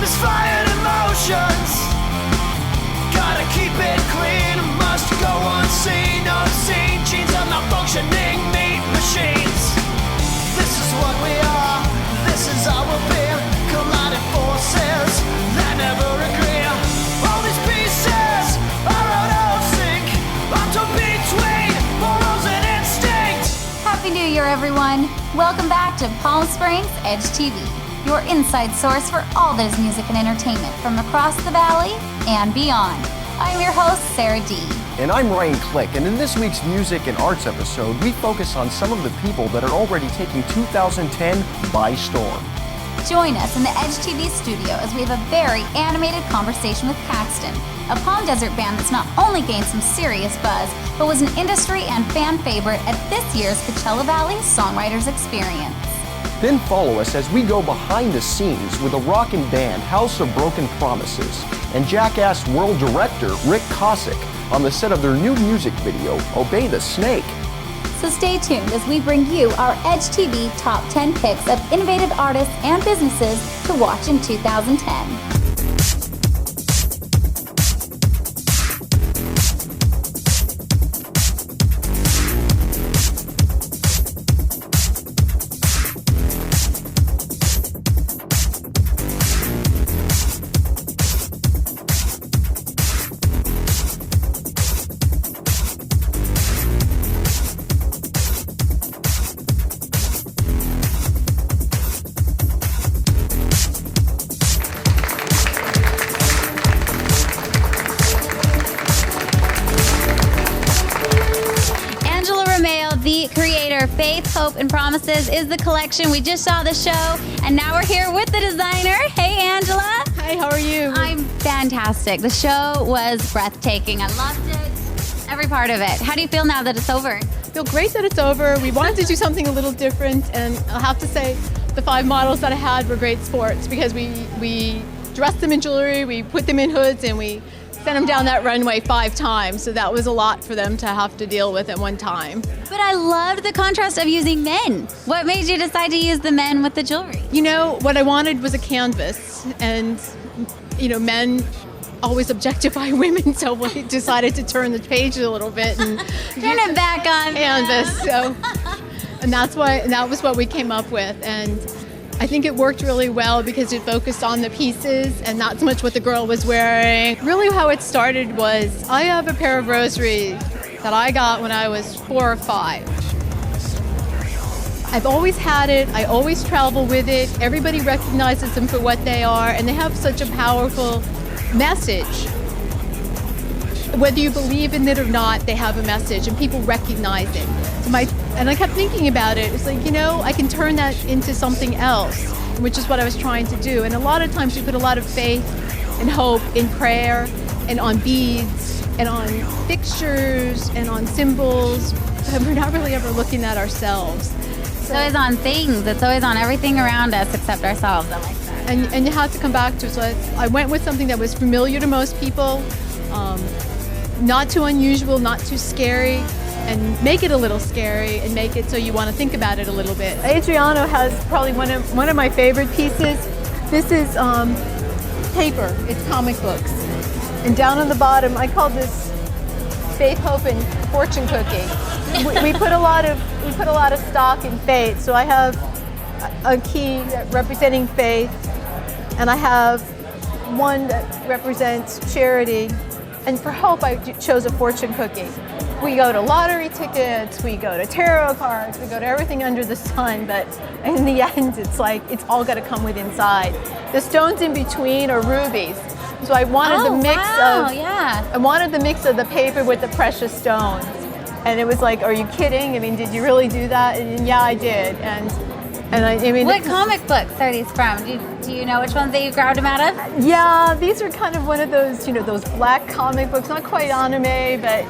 misfired emotions. Gotta keep it clean, must go unseen. Unseen genes of malfunctioning meat machines. This is what we are, this is all we'll be. Colliding forces that never agree. All these pieces are out of sync. I'm torn between morals and instinct. Happy New Year, everyone. Welcome back to Palm Springs Edge TV, your inside source for all that is music and entertainment from across the valley and beyond. I'm your host, Sarah D. And I'm Ryan Click, and in this week's Music and Arts episode, we focus on some of the people that are already taking 2010 by storm. Join us in the Edge TV studio as we have a very animated conversation with Paxton, a Palm Desert band that's not only gained some serious buzz, but was an industry and fan favorite at this year's Coachella Valley Songwriters Experience. Then follow us as we go behind the scenes with a rockin' band, House of Broken Promises, and Jackass World Director Rick Cossack on the set of their new music video, Obey the Snake. So stay tuned as we bring you our Edge TV Top 10 picks of innovative artists and businesses to watch in 2010. Faith, Hope, and Promises is the collection. We just saw the show, and now we're here with the designer. Hey, Angela. Hi, how are you? I'm fantastic. The show was breathtaking. I loved it. Every part of it. How do you feel now that it's over? I feel great that it's over. We wanted to do something a little different, and I'll have to say the 5 models that I had were great sports because we dressed them in jewelry, we put them in hoods, and we sent them down that runway 5 times, so that was a lot for them to have to deal with at one time. But I loved the contrast of using men. What made you decide to use the men with the jewelry? You know, what I wanted was a canvas, and, you know, men always objectify women, so we decided to turn the page a little bit and turn it back on canvas. So, and that was what we came up with, and I think it worked really well because it focused on the pieces and not so much what the girl was wearing. Really how it started was I have a pair of rosaries that I got when I was 4 or 5. I've always had it. I always travel with it. Everybody recognizes them for what they are, and they have such a powerful message. Whether you believe in it or not, they have a message, and people recognize it. And I kept thinking about it. It's like, you know, I can turn that into something else, which is what I was trying to do. And a lot of times we put a lot of faith and hope in prayer and on beads and on fixtures and on symbols, but we're not really ever looking at ourselves. It's always on things. It's always on everything around us except ourselves. I like that. And you have to come back to it. So I went with something that was familiar to most people, not too unusual, not too scary, and make it a little scary and make it so you want to think about it a little bit. Adriano has probably one of my favorite pieces. This is paper. It's comic books. And down on the bottom, I call this Faith, Hope, and Fortune Cookie. we put a lot of stock in faith. So I have a key representing faith, and I have one that represents charity. And for hope, I chose a fortune cookie. We go to lottery tickets, we go to tarot cards, we go to everything under the sun, but in the end, it's like, it's all got to come with inside. The stones in between are rubies. So I wanted I wanted the mix of the paper with the precious stones. And it was like, are you kidding? I mean, did you really do that? And yeah, I did. And I mean, what comic books are these from? Do you know which ones that you grabbed them out of? Yeah, these are kind of one of those, you know, those black comic books, not quite anime, but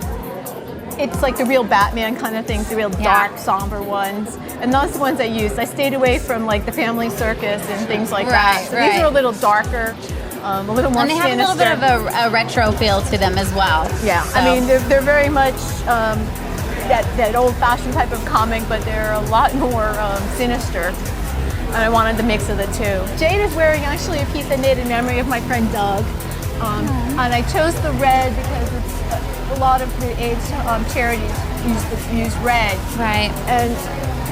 it's like the real Batman kind of things, the real dark, somber ones. And those are the ones I used. I stayed away from like the Family Circus and things like that. So these are a little darker, a little more sinister. And they have a little bit of a retro feel to them as well. Yeah, so. I mean, they're very much that old-fashioned type of comic, but they're a lot more sinister. and I wanted the mix of the two. Jade is wearing actually a piece I made in memory of my friend Doug. And I chose the red because it's a lot of the AIDS charities use red. Right. And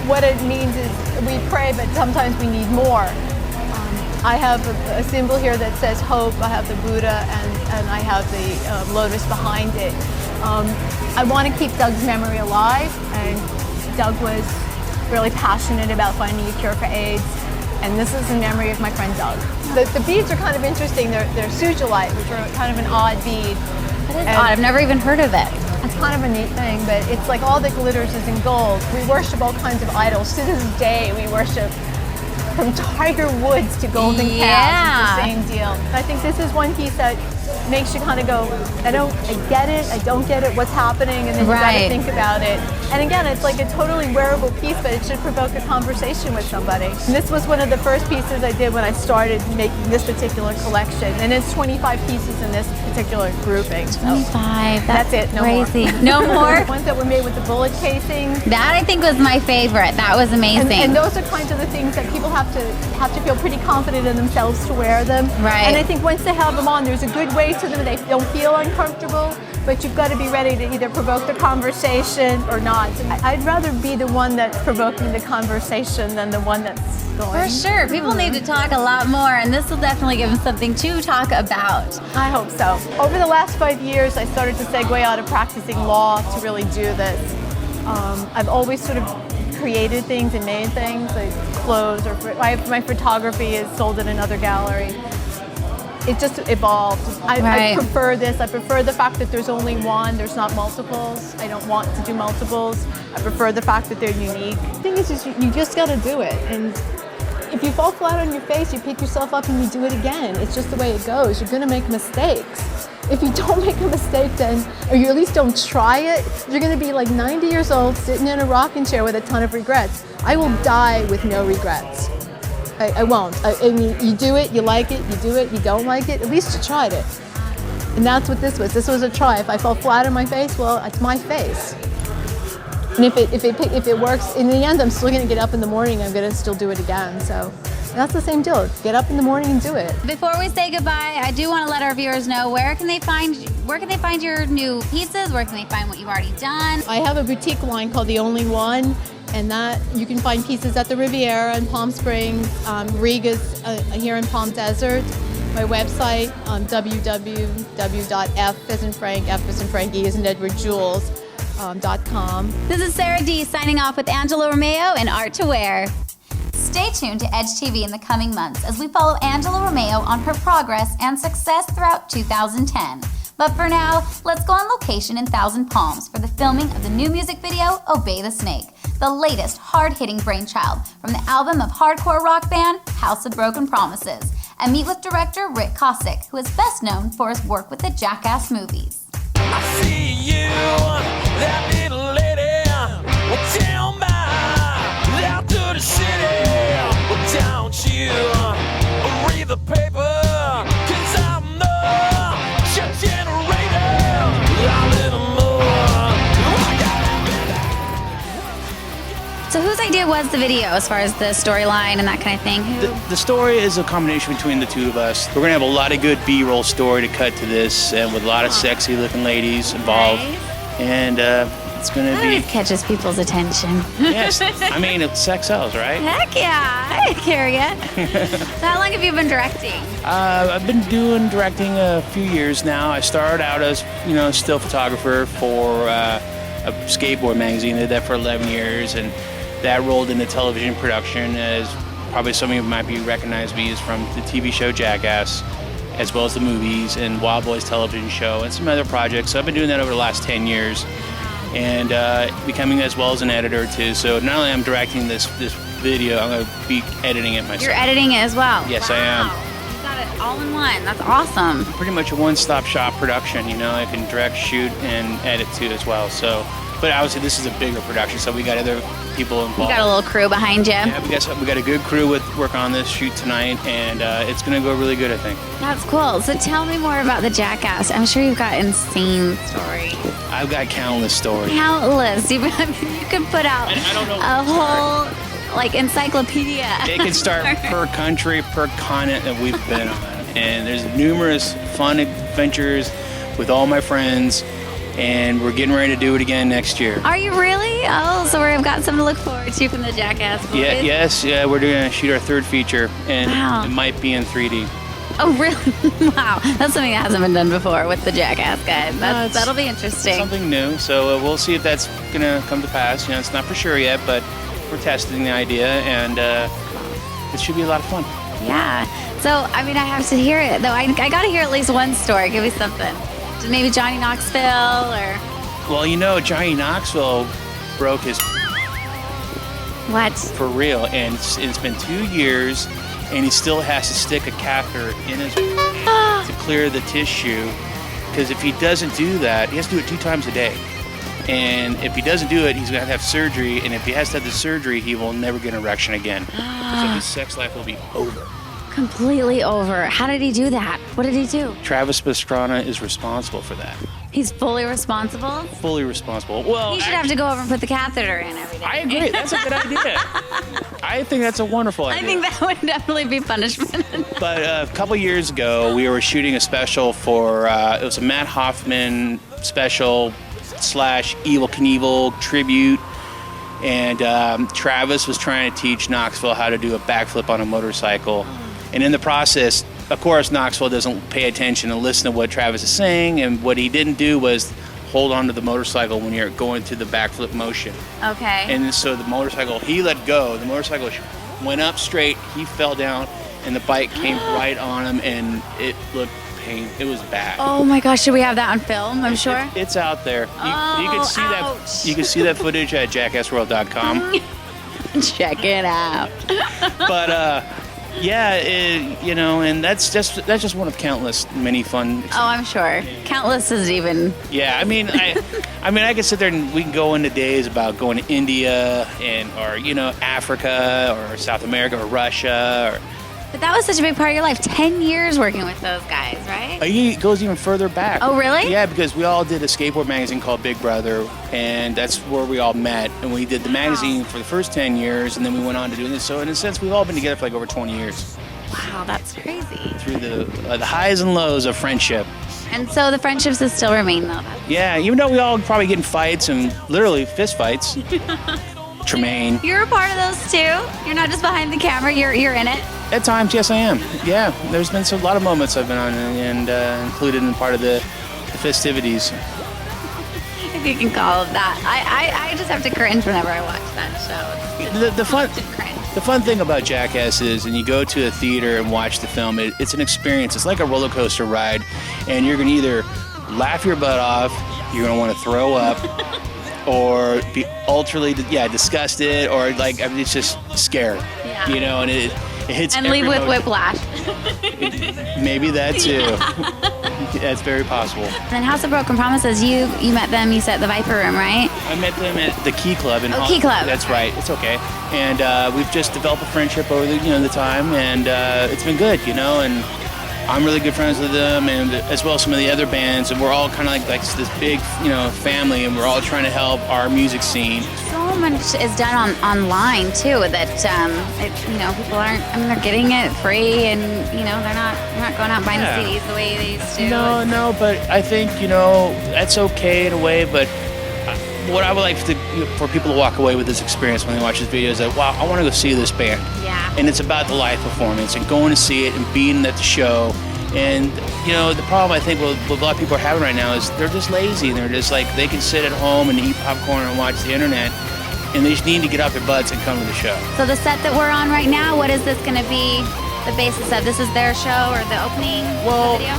what it means is we pray, but sometimes we need more. I have a symbol here that says hope. I have the Buddha, and I have the lotus behind it. I want to keep Doug's memory alive, and Doug was really passionate about finding a cure for AIDS. And this is in memory of my friend Doug. The beads are kind of interesting. They're sugilite, which are kind of an odd bead. That is odd. I've never even heard of it. It's kind of a neat thing, but it's like all that glitters is in gold. We worship all kinds of idols. To this day, we worship from Tiger Woods to golden calves. It's the same deal. I think this is one piece that makes you kind of go, I get it, I don't get it, what's happening, and then you got to think about it. And again, it's like a totally wearable piece, but it should provoke a conversation with somebody. And this was one of the first pieces I did when I started making this particular collection, and it's 25 pieces in this particular grouping. 25. That's it. No crazy. More. No more. Ones that were made with the bullet casing. That I think was my favorite. That was amazing. And those are kinds of the things that people have to feel pretty confident in themselves to wear them. Right. And I think once they have them on, there's a good way to them. They don't feel uncomfortable, but you've got to be ready to either provoke the conversation or not. I'd rather be the one that's provoking the conversation than the one that's going. For sure. People need to talk a lot more, and this will definitely give them something to talk about. I hope so. Over the last 5 years, I started to segue out of practicing law to really do this. I've always sort of created things and made things, like clothes, or my photography is sold in another gallery. It just evolved. I prefer this. I prefer the fact that there's only one, there's not multiples. I don't want to do multiples. I prefer the fact that they're unique. The thing is you just gotta do it. And if you fall flat on your face, you pick yourself up and you do it again. It's just the way it goes. You're gonna make mistakes. If you don't make a mistake then, or you at least don't try it, you're gonna be like 90 years old, sitting in a rocking chair with a ton of regrets. I will die with no regrets. I won't. I mean, you do it, you like it, you do it, you don't like it, at least you tried it. And that's what this was. This was a try. If I fall flat on my face, well, it's my face. And if it works, in the end, I'm still going to get up in the morning, I'm going to still do it again. So that's the same deal. Get up in the morning and do it. Before we say goodbye, I do want to let our viewers know where can they find your new pieces? Where can they find what you've already done? I have a boutique line called The Only One, and that you can find pieces at the Riviera in Palm Springs, Riga's here in Palm Desert. My website, www.f as in Frank, F as in Frankie, as in Edward Jules, .com. This is Sarah D signing off with Angela Romeo and Art to Wear. Stay tuned to Edge TV in the coming months as we follow Angela Romeo on her progress and success throughout 2010. But for now, let's go on location in Thousand Palms for the filming of the new music video, Obey the Snake, the latest hard-hitting brainchild from the album of hardcore rock band, House of Broken Promises, and meet with director Rick Kosick, who is best known for his work with the Jackass movies. I see you, that little lady. Well, tell me, out to the city. Well, don't you read the paper? 'Cause I'm the generator. A little more. So whose idea was the video as far as the storyline and that kind of thing? The story is a combination between the two of us. We're gonna have a lot of good B-roll story to cut to this, and with a lot of sexy looking ladies involved. Nice. And it's gonna be. It catches people's attention. Yes, I mean, sex sells, right? Heck yeah, I hear ya. So how long have you been directing? I've been directing a few years now. I started out as, still photographer for a skateboard magazine. I did that for 11 years, and that rolled into television production, as probably some of you might be recognized me as from the TV show Jackass, as well as the movies and Wild Boys television show and some other projects. So I've been doing that over the last 10 years and becoming as well as an editor too. So not only I'm directing this video, I'm going to be editing it myself. You're editing it as well? Yes, I am. You got it all in one. That's awesome. Pretty much a one-stop shop production. I can direct, shoot, and edit too as well. So, but obviously this is a bigger production, so we got other people involved. You got a little crew behind you. Yeah, we got a good crew working on this shoot tonight, and it's going to go really good, I think. That's cool. So tell me more about the Jackass. I'm sure you've got insane stories. I've got countless stories. Countless. You can put out I don't know a whole like encyclopedia. It can start per country, per continent that we've been on. And there's numerous fun adventures with all my friends. And we're getting ready to do it again next year. Are you really? Oh, so we've got something to look forward to from the Jackass movies. Yeah, we're going to shoot our third feature, and Wow. it might be in 3D. Oh, really? Wow. That's something that hasn't been done before with the Jackass guys. it's That'll be interesting. Something new, so we'll see if that's going to come to pass. You know, it's not for sure yet, but we're testing the idea, and it should be a lot of fun. Yeah. So, I mean, I have to hear it, though. I got to hear at least one story. Give me something. Maybe Johnny Knoxville or... Well, you know, Johnny Knoxville broke his What? for real, and it's been 2 years, and he still has to stick a catheter in his to clear the tissue, because if he doesn't do that, he has to do it 2 times a day. And if he doesn't do it, he's going to have surgery, and if he has to have the surgery, he will never get an erection again. So his sex life will be over. Completely over. How did he do that? What did he do? Travis Pastrana is responsible for that. He's fully responsible? Fully responsible. Well, He should have to go over and put the catheter in every day. I agree. That's a good idea. I think that's a wonderful idea. I think that would definitely be punishment. But a couple years ago, we were shooting a special for, it was a Matt Hoffman special / Evel Knievel tribute. And Travis was trying to teach Knoxville how to do a backflip on a motorcycle. And in the process, of course, Knoxville doesn't pay attention and listen to what Travis is saying. And what he didn't do was hold on to the motorcycle when you're going through the backflip motion. Okay. And so the motorcycle, he let go. The motorcycle went up straight. He fell down, and the bike came right on him, and it looked pain. It was bad. Oh my gosh, should we have that on film? I'm sure. It's out there. You can see ouch. that. You can see that footage at jackassworld.com. Check it out. But yeah, you know, and that's just one of countless many fun. Oh, I'm sure. Countless is even. Yeah, I mean, I could sit there and we can go into days about going to India or you know Africa or South America or Russia or. But that was such a big part of your life. 10 years working with those guys, right? It goes even further back. Oh, really? Yeah, because we all did a skateboard magazine called Big Brother, and that's where we all met. And we did the magazine for the first 10 years, and then we went on to doing this. So in a sense, we've all been together for like over 20 years. Wow, that's crazy. Through the highs and lows of friendship. And so the friendships that still remain, though. Yeah, even though we all probably get in fights and literally fist fights. Tremaine. You're a part of those too. You're not just behind the camera. You're in it. At times, yes, I am. Yeah, there's been a lot of moments I've been on and included in part of the festivities. If you can call it that. I just have to cringe whenever I watch that show. The fun. Cringe. The fun thing about Jackass is, and you go to a theater and watch the film, it's an experience. It's like a roller coaster ride, and you're going to either laugh your butt off, you're going to want to throw up, or be ultra disgusted, or like it's just scared, Yeah. you know, and it hits. And every leave with emotion. whiplash. Maybe that too. That's very possible. And then House of Broken Promises, you met them, you said at the Viper Room, right? I met them at the Key Club in Key Club. That's right. It's okay. And we've just developed a friendship over the time, and it's been good, you know. And I'm really good friends with them, and as well as some of the other bands, and we're all kind of like this big, family, and we're all trying to help our music scene. So much is done online too that people aren't. I mean, they're getting it free, and they're not going out and buying Yeah. the CDs the way they used to. No, but I think that's okay in a way. But what I would like for people to walk away with this experience when they watch this video is that, wow, I want to go see this band. Yeah. And it's about the live performance and going to see it and being at the show. And the problem I think what a lot of people are having right now is they're just lazy, and they're just like they can sit at home and eat popcorn and watch the internet, and they just need to get off their butts and come to the show. So the set that we're on right now, what is this going to be the basis of? This is their show or the opening video?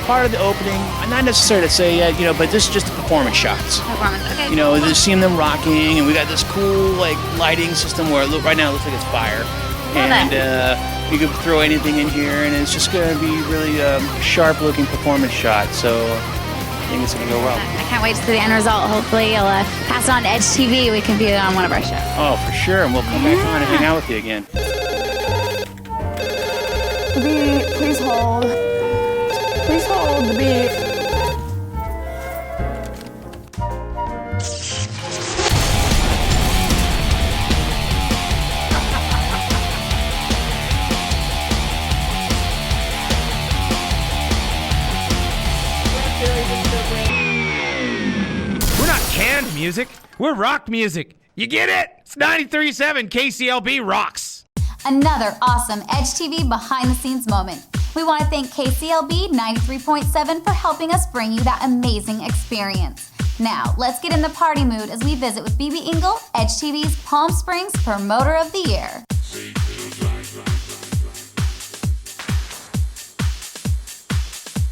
Part of the opening, not necessarily to say yet, but this is just the performance shots. Performance, okay. Just seeing them rocking, and we got this cool lighting system where right now it looks like it's fire. Love And you can throw anything in here, and it's just going to be really sharp-looking performance shot. So I think it's going to go well. I can't wait to see the end result. Hopefully you'll pass it on to Edge TV. We can view it on one of our shows. Oh, for sure, and we'll come back on and hang out with you again. The beat, please hold. Please hold the beat. music. We're rock music. You get it? It's 93.7 KCLB rocks. Another awesome Edge TV behind-the-scenes moment. We want to thank KCLB 93.7 for helping us bring you that amazing experience. Now, let's get in the party mood as we visit with BB Engel, Edge TV's Palm Springs Promoter of the Year.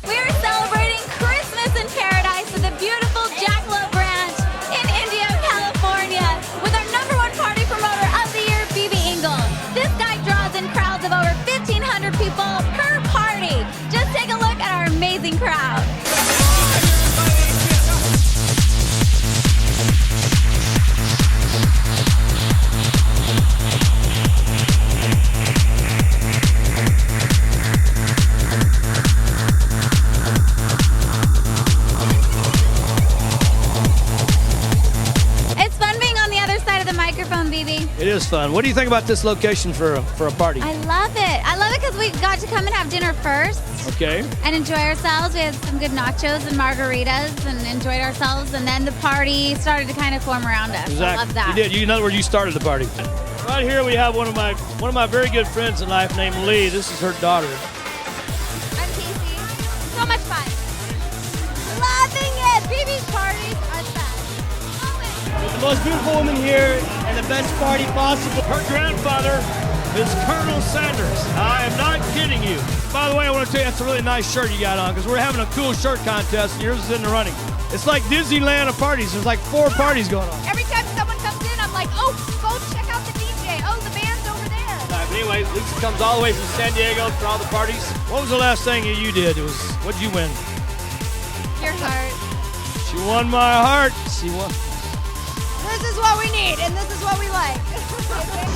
We're celebrating Christmas in paradise with the beautiful Jackalope Ranch in Indio, California, with our #1 party promoter of the year, BB Engel. This guy draws in crowds of over 1,500 people per party. Just take a look at our amazing crowd. It is fun. What do you think about this location for a party? I love it. I love it because we got to come and have dinner first. Okay. And enjoy ourselves. We had some good nachos and margaritas and enjoyed ourselves. And then the party started to kind of form around us. Exactly. I love that. You did. In other words, you started the party. Right here we have one of my very good friends in life named Lee. This is her daughter. I'm Casey. So much fun. Loving it. BB's parties are the best. The most beautiful woman here and the best party possible. Her grandfather is Colonel Sanders. I am not kidding you. By the way, I want to tell you that's a really nice shirt you got on because we're having a cool shirt contest and yours is in the running. It's like Disneyland of parties. There's like 4 parties going on. Every time someone comes in, I'm like, oh, go check out the DJ. Oh, the band's over there. But anyway, Lisa comes all the way from San Diego for all the parties. What was the last thing you did? What'd you win? Your heart. She won my heart. She won. This is what we need, and this is what we like.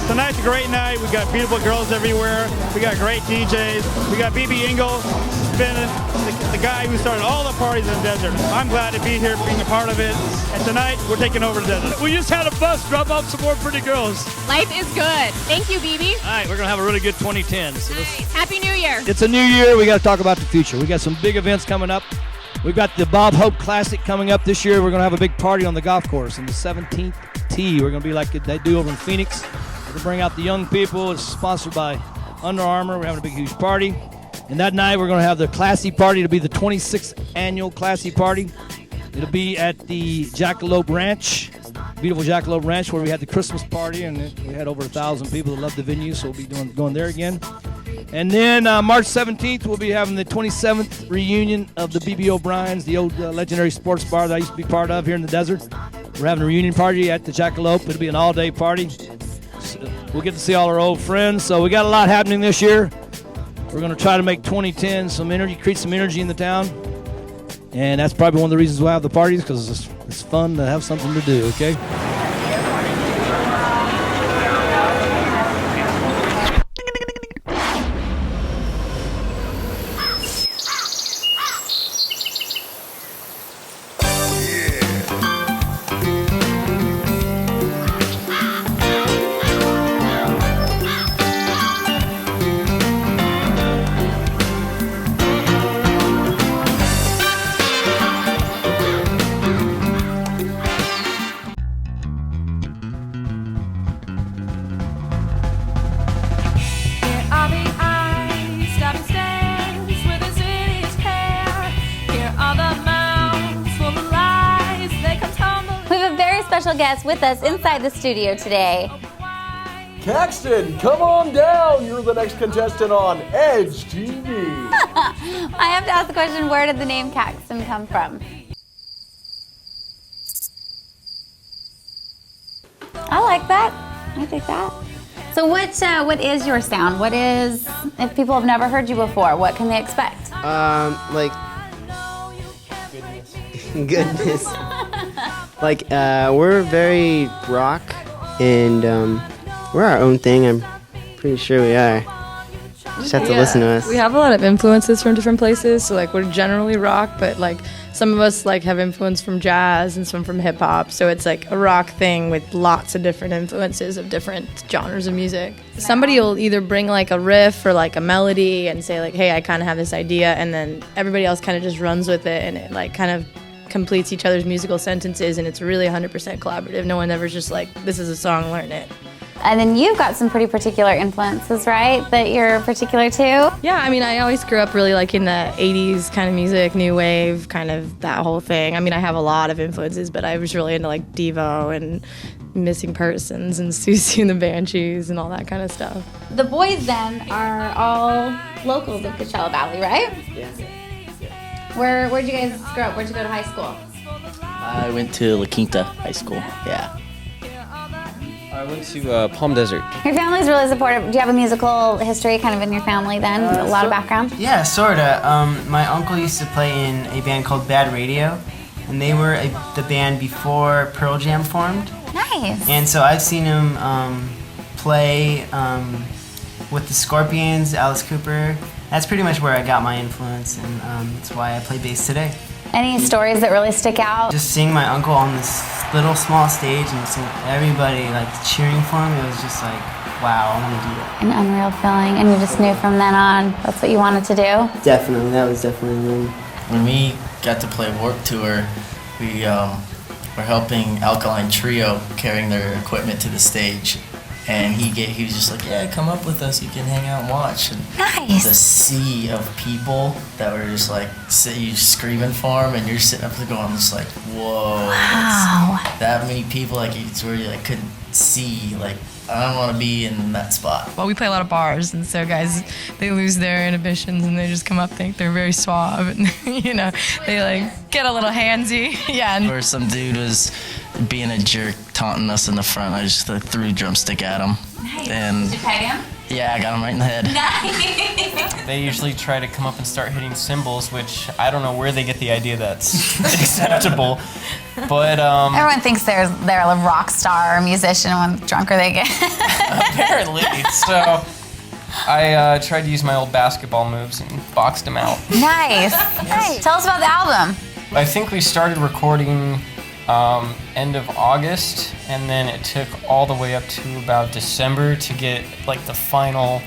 Tonight's a great night. We got beautiful girls everywhere. We got great DJs. We got BB Engel, the guy who started all the parties in the desert. I'm glad to be here, being a part of it. And tonight, we're taking over the desert. We just had a bus drop off some more pretty girls. Life is good. Thank you, BB. All right, we're going to have a really good 2010. So Nice. Happy New Year. It's a new year. We got to talk about the future. We got some big events coming up. We've got the Bob Hope Classic coming up this year. We're going to have a big party on the golf course in the 17th tee. We're going to be like they do over in Phoenix. We're going to bring out the young people. It's sponsored by Under Armour. We're having a big, huge party. And that night, we're going to have the Classy Party. It'll be the 26th annual Classy Party. It'll be at the Jackalope Ranch, beautiful Jackalope Ranch, where we had the Christmas party, and we had over 1,000 people that loved the venue, so we'll be going there again. And then March 17th, we'll be having the 27th reunion of the B.B. O'Brien's, the old legendary sports bar that I used to be part of here in the desert. We're having a reunion party at the Jackalope. It'll be an all-day party. So we'll get to see all our old friends. So we got a lot happening this year. We're going to try to make 2010 create some energy in the town. And that's probably one of the reasons why I have the parties, because it's fun to have something to do, okay? Special guest with us inside the studio today. Caxton, come on down. You're the next contestant on Edge TV. I have to ask the question, where did the name Caxton come from? I like that. I think that. So what is your sound? What is, if people have never heard you before, what can they expect? Like goodness. Like, we're very rock, and we're our own thing. I'm pretty sure we are. Just have to listen to us. We have a lot of influences from different places, so like we're generally rock, but like some of us like have influence from jazz and some from hip hop. So it's like a rock thing with lots of different influences of different genres of music. Somebody will either bring like a riff or like a melody and say like, hey, I kind of have this idea, and then everybody else kind of just runs with it, and it like kind of completes each other's musical sentences, and it's really 100% collaborative. No one ever's just like, this is a song, learn it. And then you've got some pretty particular influences, right, that you're particular to? Yeah, I mean, I always grew up really like in the 80s kind of music, new wave, kind of that whole thing. I mean, I have a lot of influences, but I was really into like Devo and Missing Persons and Susie and the Banshees and all that kind of stuff. The boys then are all locals of Coachella Valley, right? Yeah. Where'd you guys grow up? Where'd you go to high school? I went to La Quinta High School, yeah. I went to Palm Desert. Your family's really supportive. Do you have a musical history kind of in your family then? A lot of background? Yeah, sorta. My uncle used to play in a band called Bad Radio, and they were the band before Pearl Jam formed. Nice. And so I've seen him play with the Scorpions, Alice Cooper. That's pretty much where I got my influence, and that's why I play bass today. Any stories that really stick out? Just seeing my uncle on this little small stage and seeing everybody like cheering for him, it was just like, wow, I want to do that. An unreal feeling, and you just knew from then on that's what you wanted to do? Definitely, that was definitely me. When we got to play Warped Tour, we were helping Alkaline Trio carrying their equipment to the stage. And he was just like, yeah, come up with us. You can hang out and watch. And Nice. the sea of people that were just like, you screaming for him, and you're sitting up there going, just like, whoa. Wow. That many people, like, it's where you like couldn't see. Like, I don't want to be in that spot. Well, we play a lot of bars, and so guys, they lose their inhibitions and they just come up, think they're very suave, and you know, they like get a little handsy. Yeah. And Where some dude was being a jerk, taunting us in the front, I just threw a drumstick at him. Nice. And Did you peg him? yeah, I got him right in the head. Nice. They usually try to come up and start hitting cymbals, which I don't know where they get the idea that's acceptable. But Everyone thinks they're a rock star or musician when the drunker they get. apparently, so I tried to use my old basketball moves and boxed them out. Nice. Nice. Tell us about the album. I think we started recording end of August, and then it took all the way up to about December to get like the final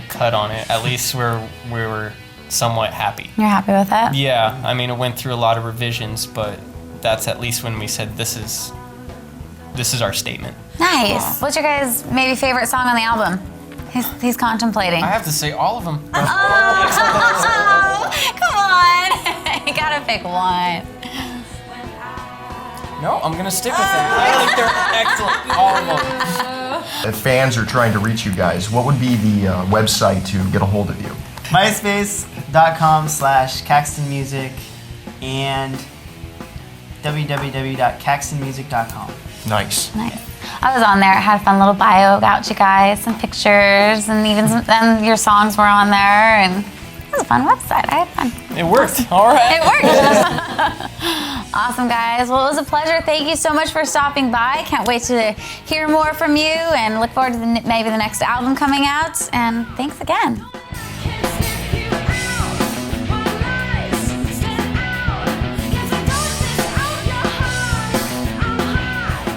cut on it. At least we were somewhat happy. You're happy with it? Yeah, I mean, it went through a lot of revisions, but that's at least when we said this is our statement. Nice. What's your guys' maybe favorite song on the album? He's contemplating. I have to say all of them. Oh, come on. You gotta pick one. No, I'm gonna stick with them. I think they're excellent, all of them. If fans are trying to reach you guys, what would be the website to get a hold of you? MySpace.com/CaxtonMusic and www.caxtonmusic.com. Nice. Nice. I was on there. I had a fun little bio about you guys, some pictures, and even then your songs were on there, and it was a fun website. I had fun. It worked. All right. It worked. Awesome, guys. Well, it was a pleasure. Thank you so much for stopping by. Can't wait to hear more from you, and look forward to maybe the next album coming out. And thanks again.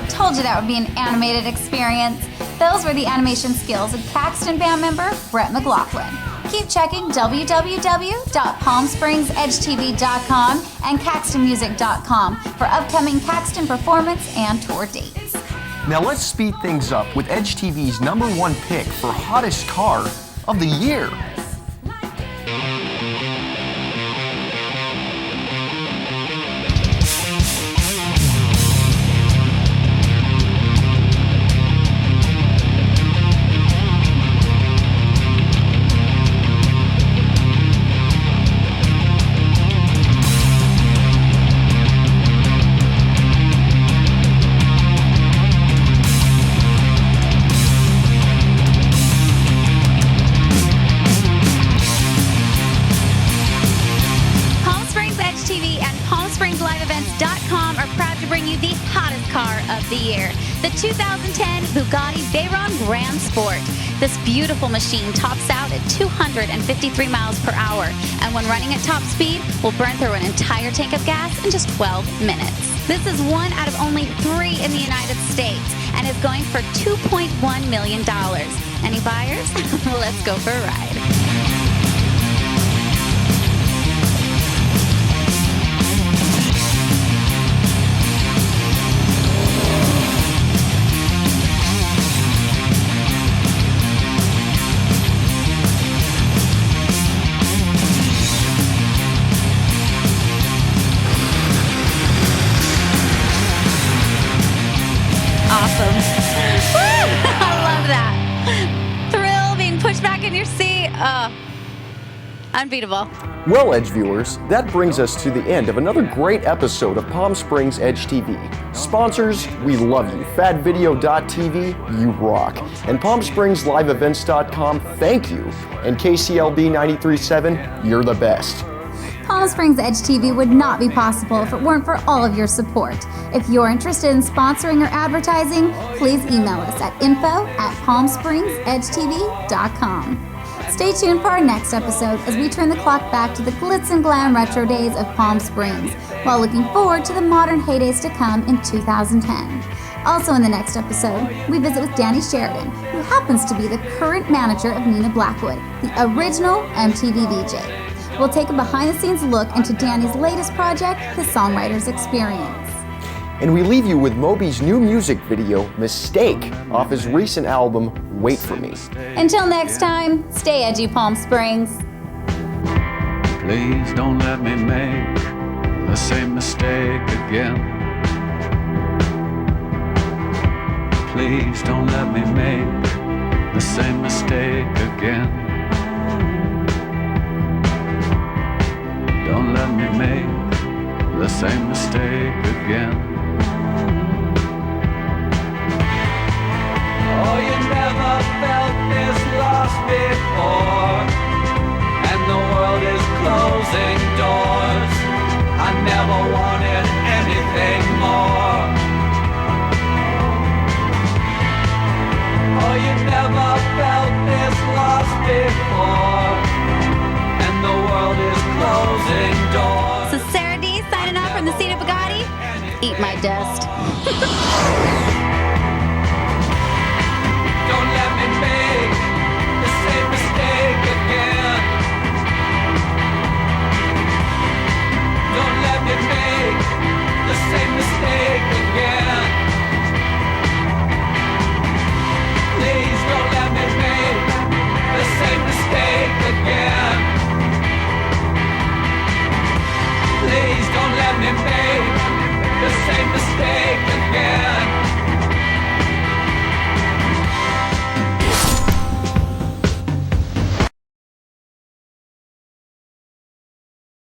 Told you that would be an animated experience. Those were the animation skills of Caxton band member Brett McLaughlin. Keep checking www.palmspringsedgetv.com and caxtonmusic.com for upcoming Caxton performance and tour dates. Now let's speed things up with Edge TV's #1 pick for hottest car of the year. The 2010 Bugatti Veyron Grand Sport. This beautiful machine tops out at 253 miles per hour, and when running at top speed, will burn through an entire tank of gas in just 12 minutes. This is one out of only 3 in the United States, and is going for $2.1 million. Any buyers? Let's go for a ride. Unbeatable. Well, Edge viewers, that brings us to the end of another great episode of Palm Springs Edge TV. Sponsors, we love you. FatVideo.tv, you rock. And PalmSpringsLiveEvents.com, thank you. And KCLB 93.7, you're the best. Palm Springs Edge TV would not be possible if it weren't for all of your support. If you're interested in sponsoring or advertising, please email us at info@palmspringsedgetv.com. Stay tuned for our next episode as we turn the clock back to the glitz and glam retro days of Palm Springs, while looking forward to the modern heydays to come in 2010. Also in the next episode, we visit with Danny Sheridan, who happens to be the current manager of Nina Blackwood, the original MTV VJ. We'll take a behind-the-scenes look into Danny's latest project, The Songwriter's Experience. And we leave you with Moby's new music video, Mistake, off his recent album, Wait For Me. Until next time, stay edgy, Palm Springs. Please don't let me make the same mistake again. Please don't let me make the same mistake again. Don't let me make the same mistake again. Oh, you never felt this lost before, and the world is closing doors. I never wanted anything more. Oh, you never felt this lost before, and the world is closing doors. So Sarah D signing off from the seat of Bugatti. Eat my dust.